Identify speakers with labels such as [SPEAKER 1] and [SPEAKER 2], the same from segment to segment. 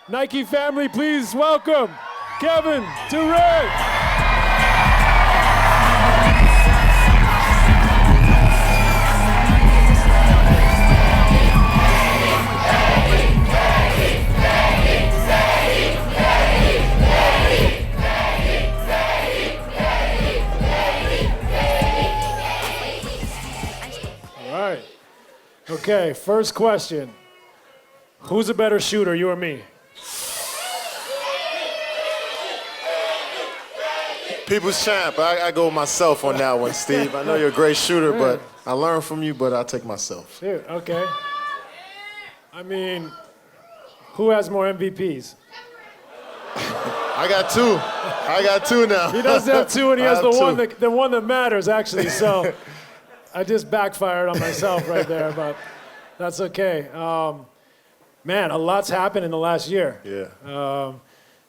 [SPEAKER 1] Nike family, please welcome Kevin Durant. All right. Okay, first question. Who's a better shooter, you or me?
[SPEAKER 2] People's champ. I go with myself on that one, Steve. I know you're a great shooter, but I learned from you, but I'll take myself.
[SPEAKER 1] Shoot, okay. I mean, who has more MVPs?
[SPEAKER 2] I got two now.
[SPEAKER 1] He does have two, and he has the one that matters, actually. So I just backfired on myself right there, but that's okay. Man, a lot's happened in the last year.
[SPEAKER 2] Yeah.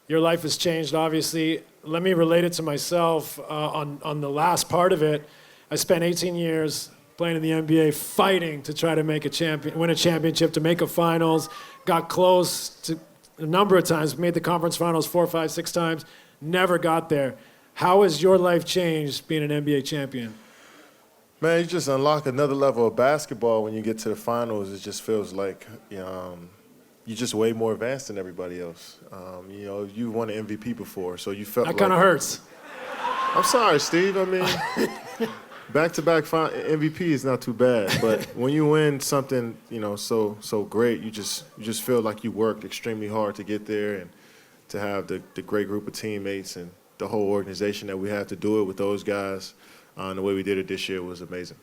[SPEAKER 1] Your life has changed, obviously. Let me relate it to myself on the last part of it. I spent 18 years playing in the NBA, fighting to try to win a championship, to make a finals. Got close to a number of times, made the conference finals 4, 5, 6 times, never got there. How has your life changed being an NBA champion?
[SPEAKER 2] Man, you just unlock another level of basketball when you get to the finals. It just feels like you're just way more advanced than everybody else. You won an MVP before, so you felt
[SPEAKER 1] that kind of hurts.
[SPEAKER 2] I'm sorry, Steve. I mean, back-to-back MVP is not too bad, but when you win something, so great, you just feel like you worked extremely hard to get there, and to have the great group of teammates and the whole organization that we had to do it with those guys. The way we did it this year was amazing.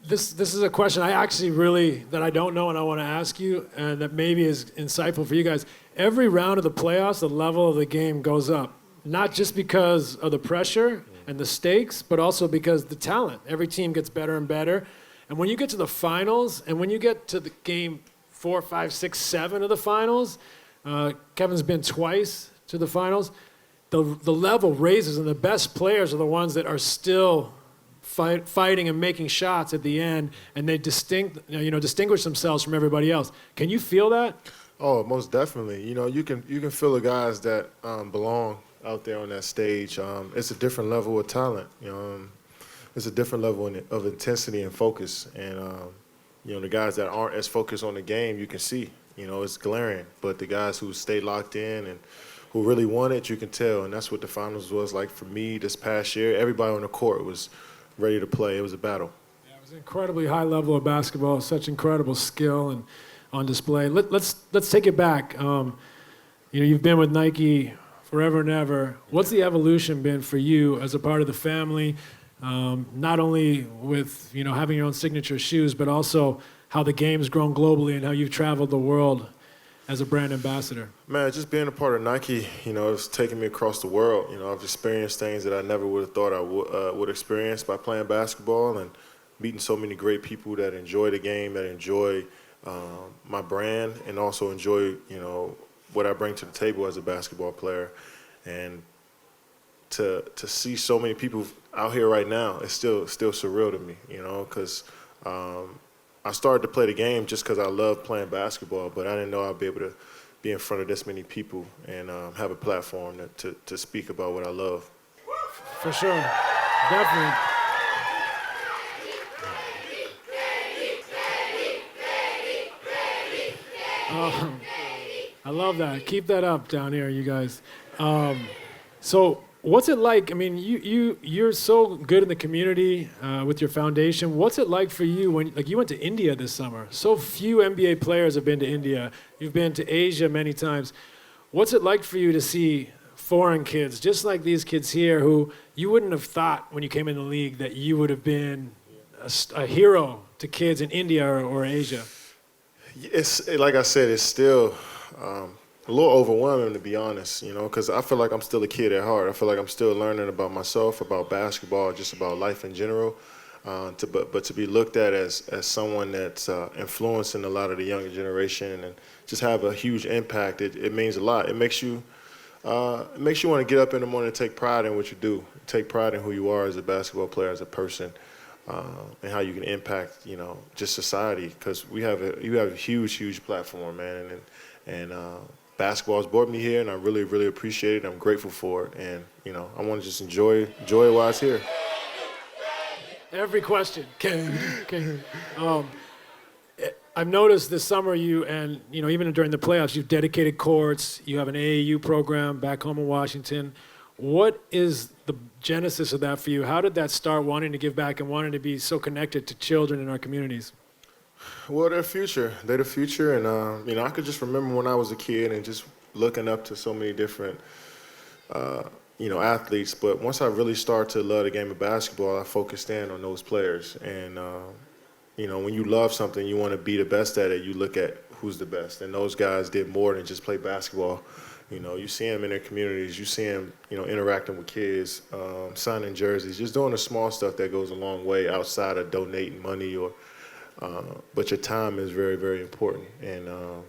[SPEAKER 1] This is a question that I don't know and I want to ask you, and that maybe is insightful for you guys. Every round of the playoffs, the level of the game goes up, not just because of the pressure and the stakes, but also because the talent. Every team gets better and better. And when you get to the finals, and when you get to the game 4, 5, 6, 7 of the finals, Kevin's been twice to the finals, the level raises, and the best players are the ones that are still fighting and making shots at the end, and they distinguish themselves from everybody else. Can you feel that?
[SPEAKER 2] Oh, most definitely. You can feel the guys that belong out there on that stage. It's a different level of talent. It's a different level of intensity and focus. And the guys that aren't as focused on the game, you can see. It's glaring. But the guys who stay locked in and who really want it, you can tell. And that's what the finals was like for me this past year. Everybody on the court was ready to play. It was a battle.
[SPEAKER 1] Yeah, it was an incredibly high level of basketball, such incredible skill and on display. Let's take it back. You've been with Nike forever and ever. What's the evolution been for you as a part of the family, not only with having your own signature shoes, but also how the game's grown globally and how you've traveled the world as a brand ambassador?
[SPEAKER 2] Man, just being a part of Nike, it's taken me across the world. I've experienced things that I never would have thought I would experience by playing basketball, and meeting so many great people that enjoy the game, that enjoy my brand, and also enjoy, what I bring to the table as a basketball player. And to see so many people out here right now, it's still surreal to me, because I started to play the game just because I love playing basketball, but I didn't know I'd be able to be in front of this many people and have a platform to speak about what I love.
[SPEAKER 1] For sure, definitely. I love that. Keep that up down here, you guys. So what's it like? I mean, you're so good in the community with your foundation. What's it like for you when you went to India this summer? So few NBA players have been to India. You've been to Asia many times. What's it like for you to see foreign kids, just like these kids here, who you wouldn't have thought when you came in the league that you would have been a hero to kids in India or Asia?
[SPEAKER 2] It's like I said, it's still a little overwhelming, to be honest, because I feel like I'm still a kid at heart. I feel like I'm still learning about myself, about basketball, just about life in general. But to be looked at as someone that's influencing a lot of the younger generation and just have a huge impact, it means a lot. It makes you want to get up in the morning and take pride in what you do, take pride in who you are as a basketball player, as a person. and how you can impact, just society. Because you have a huge platform, man, and basketball's brought me here, and I really appreciate it. I'm grateful for it, and I want to just enjoy it while it's here.
[SPEAKER 1] Every question. I've noticed this summer even during the playoffs, you've dedicated courts. You have an AAU program back home in Washington. What is the genesis of that for you? How did that start, wanting to give back and wanting to be so connected to children in our communities?
[SPEAKER 2] Well, they're the future, and I could just remember when I was a kid and just looking up to so many different, athletes. But once I really started to love the game of basketball, I focused in on those players. And when you love something, you want to be the best at it. You look at who's the best, and those guys did more than just play basketball. You see them in their communities. You see them, interacting with kids, signing jerseys, just doing the small stuff that goes a long way outside of donating money but your time is very important. And a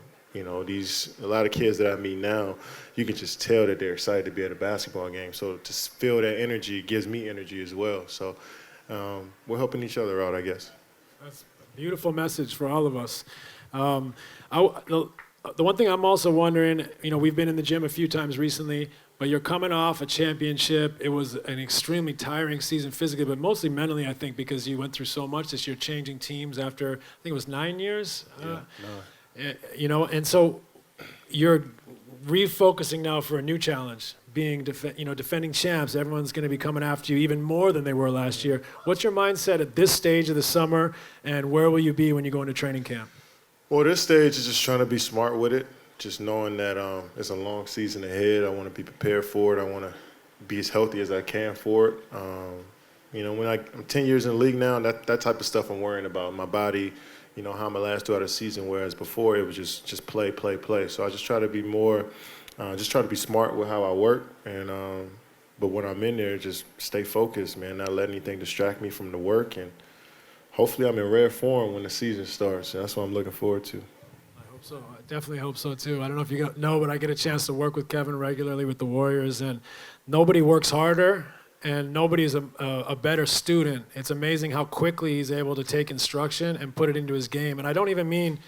[SPEAKER 2] lot of kids that I meet now, you can just tell that they're excited to be at a basketball game. So to feel that energy gives me energy as well. So we're helping each other out, I guess.
[SPEAKER 1] That's a beautiful message for all of us. The one thing I'm also wondering, we've been in the gym a few times recently, but you're coming off a championship. It was an extremely tiring season physically, but mostly mentally, I think, because you went through so much this year, changing teams after, I think it was 9 years. And so you're refocusing now for a new challenge, being defending champs. Everyone's going to be coming after you even more than they were last year. What's your mindset at this stage of the summer, and where will you be when you go into training camp?
[SPEAKER 2] Well, this stage is just trying to be smart with it, just knowing that it's a long season ahead. I want to be prepared for it. I want to be as healthy as I can for it. When I'm 10 years in the league now, that type of stuff I'm worrying about. My body, how I'm going to last throughout the season, whereas before it was just play. So I just try to be smart with how I work. But when I'm in there, just stay focused, man, not let anything distract me from the work. And hopefully I'm in rare form when the season starts. And that's what I'm looking forward to.
[SPEAKER 1] I hope so. I definitely hope so, too. I don't know if you know, but I get a chance to work with Kevin regularly with the Warriors, and nobody works harder and nobody is a better student. It's amazing how quickly he's able to take instruction and put it into his game. And I don't even mean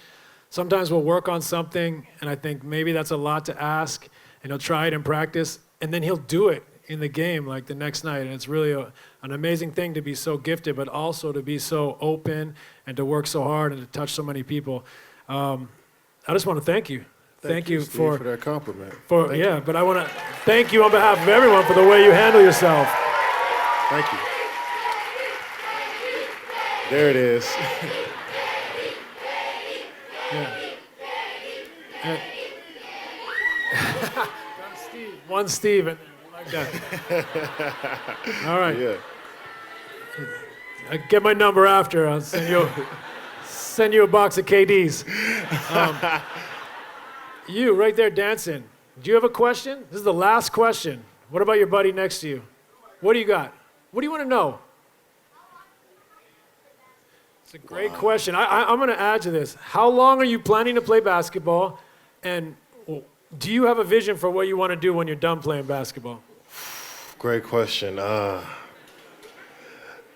[SPEAKER 1] sometimes we'll work on something, and I think maybe that's a lot to ask, and he'll try it in practice, and then he'll do it in the game like the next night. And it's really an amazing thing to be so gifted, but also to be so open and to work so hard and to touch so many people. I just want to thank you.
[SPEAKER 2] Thank you, Steve, for that compliment.
[SPEAKER 1] But I want to thank you on behalf of everyone for the way you handle yourself.
[SPEAKER 2] Thank you. There it is. One
[SPEAKER 1] Steve in there. Like that. All right.
[SPEAKER 2] Yeah.
[SPEAKER 1] I get my number after. I'll send you a box of KDs. You right there dancing. Do you have a question? This is the last question. What about your buddy next to you? What do you got? What do you want to know? It's a great question. I'm going to add to this. How long are you planning to play basketball? And do you have a vision for what you want to do when you're done playing basketball?
[SPEAKER 2] Great question.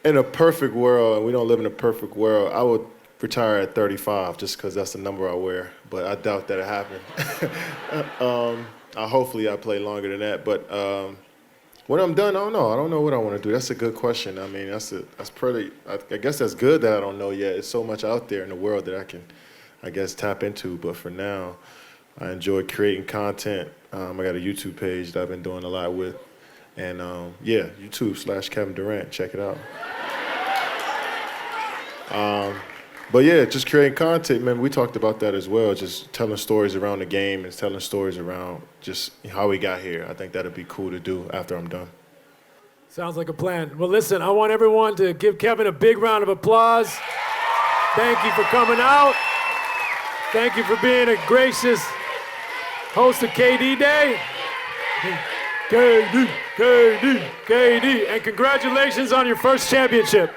[SPEAKER 2] In a perfect world, and we don't live in a perfect world, I would retire at 35 just because that's the number I wear. But I doubt that'll happen. Hopefully I play longer than that. But when I'm done, I don't know. I don't know what I want to do. That's a good question. I mean, that's pretty. I guess that's good that I don't know yet. There's so much out there in the world that I can, I guess, tap into. But for now, I enjoy creating content. I got a YouTube page that I've been doing a lot with. And YouTube.com/Kevin Durant. Check it out. But yeah, just creating content, man, we talked about that as well, just telling stories around the game and telling stories around just how we got here. I think that'd be cool to do after I'm done.
[SPEAKER 1] Sounds like a plan. Well, listen, I want everyone to give Kevin a big round of applause. Thank you for coming out. Thank you for being a gracious host of KD Day. KD, KD, KD, and congratulations on your first championship.